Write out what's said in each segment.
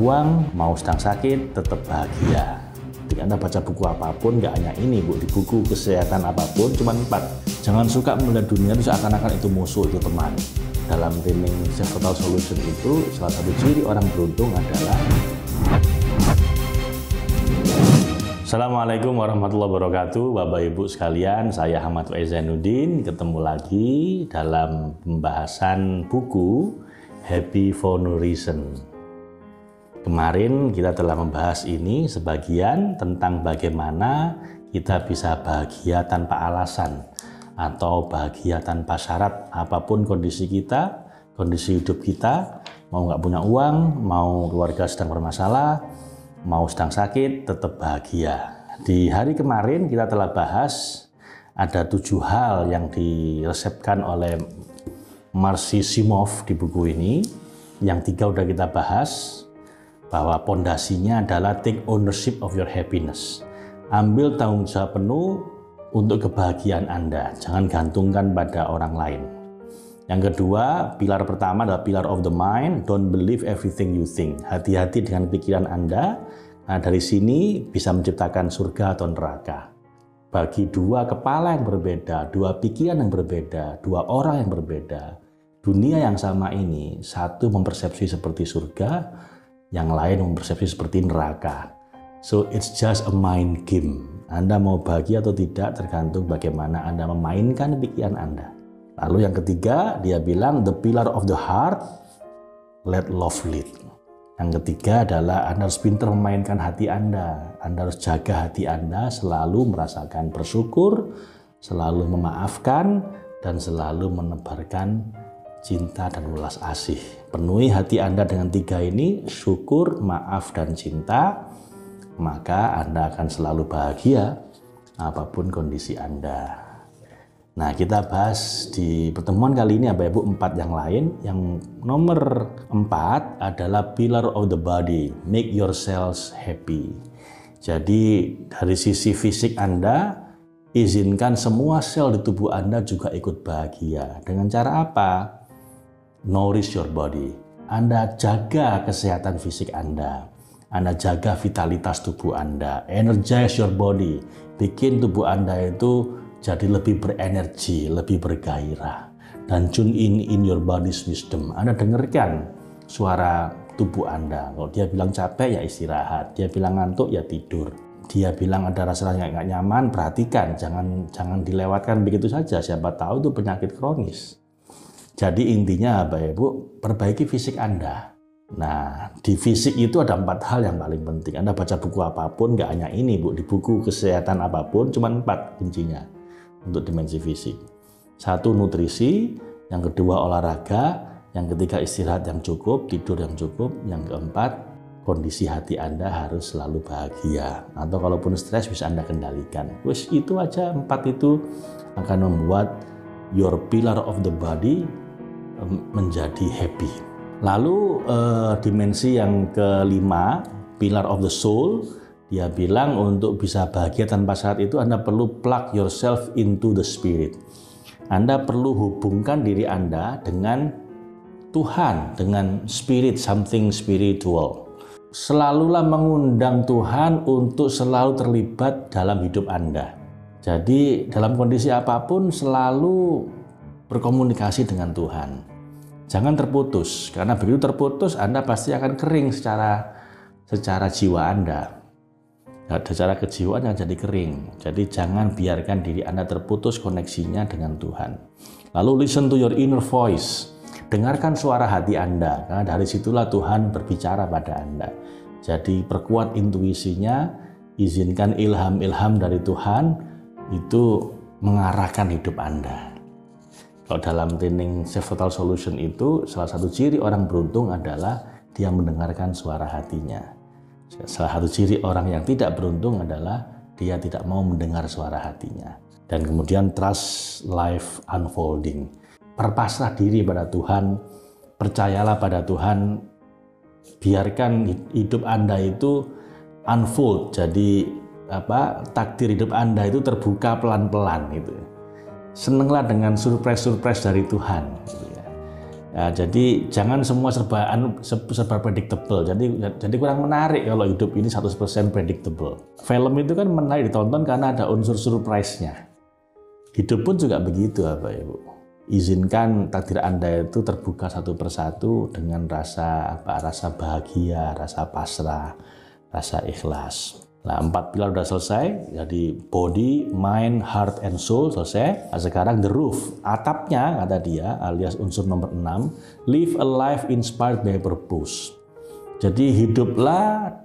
uang, mau sedang sakit, tetap bahagia. Ketika Anda baca buku apapun, nggak hanya ini Bu, di buku kesehatan apapun, cuma 4. Jangan suka melihat dunia itu seakan-akan itu musuh, itu teman. Dalam training Self-Total Solution itu, salah satu ciri orang beruntung adalah Assalamualaikum warahmatullahi wabarakatuh, Bapak Ibu sekalian, saya Ahmad Faiz Zainuddin, ketemu lagi dalam pembahasan buku Happy for No Reason. Kemarin kita telah membahas ini sebagian tentang bagaimana kita bisa bahagia tanpa alasan atau bahagia tanpa syarat apapun kondisi kita, kondisi hidup kita, mau nggak punya uang, mau keluarga sedang bermasalah, mau sedang sakit, tetap bahagia. Di hari kemarin kita telah bahas ada 7 hal yang diresepkan oleh Marcy Simov di buku ini. Yang 3 udah kita bahas, bahwa pondasinya adalah take ownership of your happiness. Ambil tanggung jawab penuh untuk kebahagiaan Anda, jangan gantungkan pada orang lain. Yang kedua, pilar pertama adalah pilar of the mind, don't believe everything you think. Hati-hati dengan pikiran Anda, nah dari sini bisa menciptakan surga atau neraka. Bagi 2 kepala yang berbeda, 2 pikiran yang berbeda, 2 orang yang berbeda, dunia yang sama ini, satu mempersepsi seperti surga, yang lain mempersepsi seperti neraka. So it's just a mind game. Anda mau bahagia atau tidak tergantung bagaimana Anda memainkan pikiran Anda. Lalu yang ketiga, dia bilang the pillar of the heart, let love lead. Yang ketiga adalah Anda harus pintar memainkan hati Anda. Anda harus jaga hati Anda, selalu merasakan bersyukur, selalu memaafkan, dan selalu menebarkan cinta dan welas asih. Penuhi hati Anda dengan 3 ini, syukur, maaf, dan cinta, maka Anda akan selalu bahagia apapun kondisi Anda. Nah, kita bahas di pertemuan kali ini Bapak Ibu 4 yang lain. Yang nomor 4 adalah pillar of the body, make yourselves happy. Jadi dari sisi fisik Anda, izinkan semua sel di tubuh Anda juga ikut bahagia. Dengan cara apa? Nourish your body. Anda jaga kesehatan fisik Anda. Anda jaga vitalitas tubuh Anda. Energize your body. Bikin tubuh Anda itu jadi lebih berenergi, lebih bergairah. Dan tune in your body's wisdom. Anda dengarkan suara tubuh Anda. Kalau dia bilang capek, ya istirahat. Dia bilang ngantuk, ya tidur. Dia bilang ada rasa nggak nyaman, perhatikan. Jangan dilewatkan begitu saja. Siapa tahu itu penyakit kronis. Jadi intinya Bapak Ibu, perbaiki fisik Anda. Nah, di fisik itu ada 4 hal yang paling penting. Anda baca buku apapun, nggak hanya ini Bu, di buku kesehatan apapun, cuma 4 kuncinya untuk dimensi fisik. 1, nutrisi, yang kedua olahraga, yang ketiga istirahat yang cukup, tidur yang cukup, yang keempat, kondisi hati Anda harus selalu bahagia. Atau kalaupun stres bisa Anda kendalikan. Wes itu aja, 4 itu akan membuat your pillar of the body menjadi happy. Lalu dimensi yang kelima, pillar of the soul, dia bilang untuk bisa bahagia tanpa syarat itu Anda perlu plug yourself into the spirit. Anda perlu hubungkan diri Anda dengan Tuhan, dengan spirit, something spiritual. Selalulah mengundang Tuhan untuk selalu terlibat dalam hidup Anda. Jadi dalam kondisi apapun selalu berkomunikasi dengan Tuhan. Jangan terputus, karena begitu terputus Anda pasti akan kering secara jiwa Anda. Secara kejiwaan yang jadi kering. Jadi jangan biarkan diri Anda terputus koneksinya dengan Tuhan. Lalu listen to your inner voice. Dengarkan suara hati Anda, karena dari situlah Tuhan berbicara pada Anda. Jadi perkuat intuisinya, izinkan ilham-ilham dari Tuhan itu mengarahkan hidup Anda. Kalau dalam training Self-Total Solution itu, salah satu ciri orang beruntung adalah dia mendengarkan suara hatinya. Salah satu ciri orang yang tidak beruntung adalah dia tidak mau mendengar suara hatinya. Dan kemudian trust life unfolding. Berpasrah diri pada Tuhan, percayalah pada Tuhan, biarkan hidup Anda itu unfold. Jadi takdir hidup Anda itu terbuka pelan-pelan gitu. Senenglah dengan surprise-surprise dari Tuhan gitu ya. Ya, jadi jangan semua serba predictable. Jadi kurang menarik kalau hidup ini 100% predictable. Film itu kan menarik ditonton karena ada unsur surprise-nya. Hidup pun juga begitu, Bapak Ibu. Izinkan takdir Anda itu terbuka satu persatu dengan rasa bahagia, rasa pasrah, rasa ikhlas. Nah, 4 pilar udah selesai, jadi body, mind, heart, and soul selesai. Nah, sekarang the roof, atapnya kata dia, alias unsur nomor 6, live a life inspired by purpose. Jadi hiduplah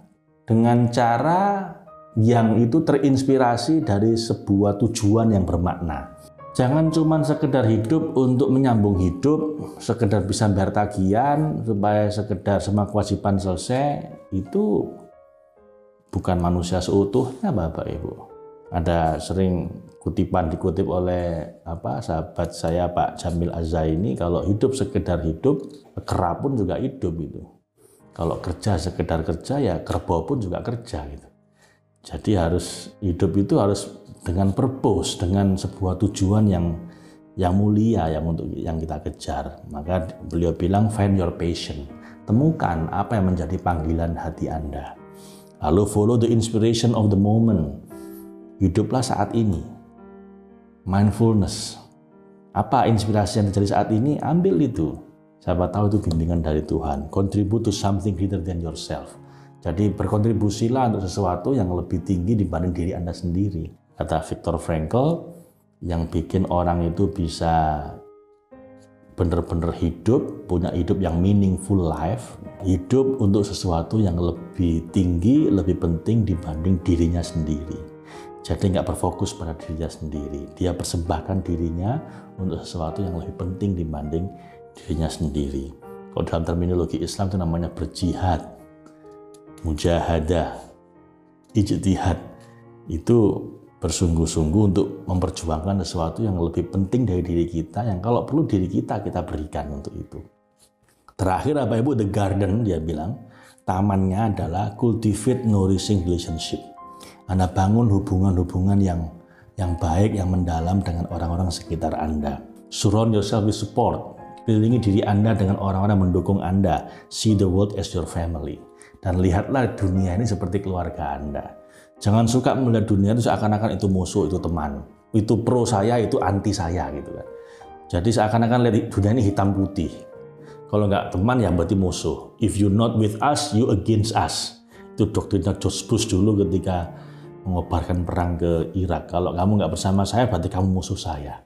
dengan cara yang itu terinspirasi dari sebuah tujuan yang bermakna. Jangan cuma sekedar hidup untuk menyambung hidup, sekedar bisa bayar tagihan, supaya sekedar semua kewajiban selesai, itu bukan manusia seutuhnya, Bapak Ibu. Ada sering dikutip oleh sahabat saya Pak Jamil Azzaini, kalau hidup sekedar hidup, kera pun juga hidup itu. Kalau kerja sekedar kerja, ya kerbau pun juga kerja gitu. Jadi hidup itu harus dengan purpose, dengan sebuah tujuan yang mulia yang kita kejar. Maka beliau bilang find your passion. Temukan apa yang menjadi panggilan hati Anda. Lalu follow the inspiration of the moment. Hiduplah saat ini. Mindfulness. Apa inspirasi yang terjadi saat ini? Ambil itu. Siapa tahu itu bimbingan dari Tuhan. Contribute to something greater than yourself. Jadi berkontribusilah untuk sesuatu yang lebih tinggi dibanding diri Anda sendiri. Kata Viktor Frankl, yang bikin orang itu bisa benar-benar hidup, punya hidup yang meaningful life, hidup untuk sesuatu yang lebih tinggi, lebih penting dibanding dirinya sendiri. Jadi nggak berfokus pada dirinya sendiri. Dia persembahkan dirinya untuk sesuatu yang lebih penting dibanding dirinya sendiri. Kalau dalam terminologi Islam itu namanya berjihad, mujahadah, ijtihad. Itu bersungguh-sungguh untuk memperjuangkan sesuatu yang lebih penting dari diri kita, yang kalau perlu diri kita berikan untuk itu. Terakhir, Bapak Ibu, the garden, dia bilang, tamannya adalah cultivate nourishing relationship. Anda bangun hubungan-hubungan yang baik, yang mendalam dengan orang-orang sekitar Anda. Surround yourself with support. Kelilingi diri Anda dengan orang-orang yang mendukung Anda. See the world as your family. Dan lihatlah dunia ini seperti keluarga Anda. Jangan suka melihat dunia itu seakan-akan itu musuh, itu teman. Itu pro saya, itu anti saya gitu kan. Jadi seakan-akan lihat dunia ini hitam putih. Kalau nggak teman ya berarti musuh. If you not with us, you against us. Itu doktrinnya George Bush dulu ketika mengobarkan perang ke Irak. Kalau kamu nggak bersama saya, berarti kamu musuh saya.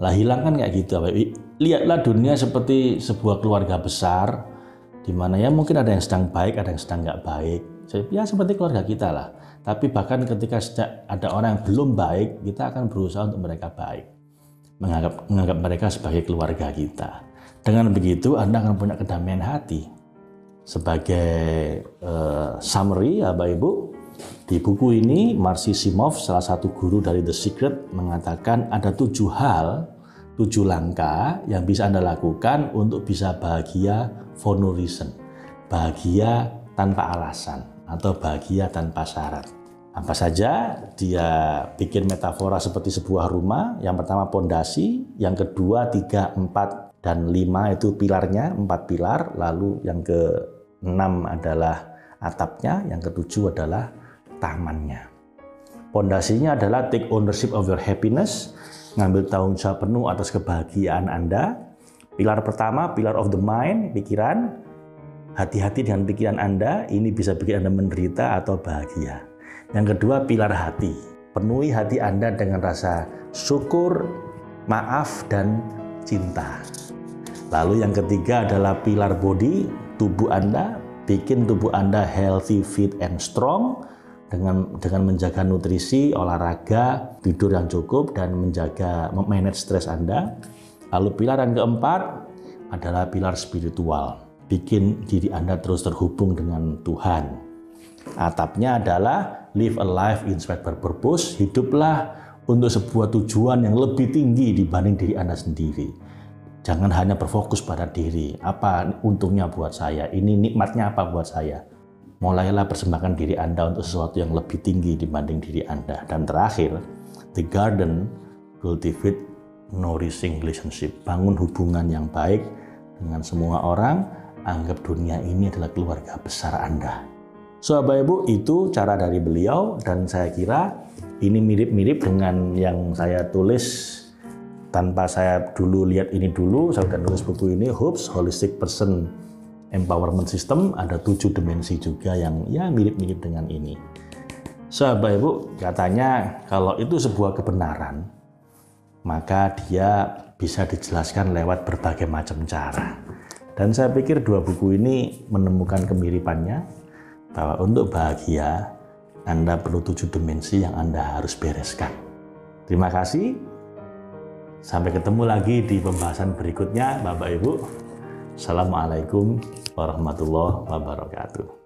Lah hilangkan kayak gitu. Lihatlah dunia seperti sebuah keluarga besar, di mana ya mungkin ada yang sedang baik, ada yang sedang nggak baik. Ya seperti keluarga kita lah. Tapi bahkan ketika ada orang yang belum baik, kita akan berusaha untuk mereka baik. Menganggap mereka sebagai keluarga kita. Dengan begitu, Anda akan punya kedamaian hati. Sebagai summary, Bapak Ibu, di buku ini, Marcy Simov, salah satu guru dari The Secret, mengatakan ada 7 hal, 7 langkah yang bisa Anda lakukan untuk bisa bahagia for no reason. Bahagia tanpa alasan atau bahagia tanpa syarat. Apa saja? Dia bikin metafora seperti sebuah rumah. Yang pertama pondasi, yang kedua 3, 4, dan 5 itu pilarnya, 4 pilar. Lalu yang ke-6 adalah atapnya, yang ke-7 adalah tamannya. Pondasinya adalah take ownership of your happiness, ngambil tanggung jawab penuh atas kebahagiaan Anda. Pilar pertama, pilar of the mind, pikiran. Hati-hati dengan pikiran Anda, ini bisa bikin Anda menderita atau bahagia. Yang kedua, pilar hati. Penuhi hati Anda dengan rasa syukur, maaf, dan cinta. Lalu yang ketiga adalah pilar body, tubuh Anda. Bikin tubuh Anda healthy, fit, and strong. Dengan menjaga nutrisi, olahraga, tidur yang cukup, dan memanage stres Anda. Lalu pilar yang keempat adalah pilar spiritual. Bikin diri Anda terus terhubung dengan Tuhan. Atapnya adalah live a life inspired by purpose. Hiduplah untuk sebuah tujuan yang lebih tinggi dibanding diri Anda sendiri. Jangan hanya berfokus pada diri. Apa untungnya buat saya? Ini nikmatnya apa buat saya? Mulailah persembahkan diri Anda untuk sesuatu yang lebih tinggi dibanding diri Anda. Dan terakhir, the garden, cultivate nourishing relationship. Bangun hubungan yang baik dengan semua orang, anggap dunia ini adalah keluarga besar Anda. So, Bapak Ibu, itu cara dari beliau, dan saya kira ini mirip-mirip dengan yang saya tulis tanpa saya dulu lihat ini dulu. Saya sudah nulis buku ini, Hoops Holistic Person Empowerment System. Ada 7 dimensi juga yang ya mirip-mirip dengan ini. So, Bapak Ibu, katanya kalau itu sebuah kebenaran, maka dia bisa dijelaskan lewat berbagai macam cara. Dan saya pikir 2 buku ini menemukan kemiripannya, bahwa untuk bahagia, Anda perlu 7 dimensi yang Anda harus bereskan. Terima kasih. Sampai ketemu lagi di pembahasan berikutnya, Bapak Ibu. Assalamualaikum warahmatullahi wabarakatuh.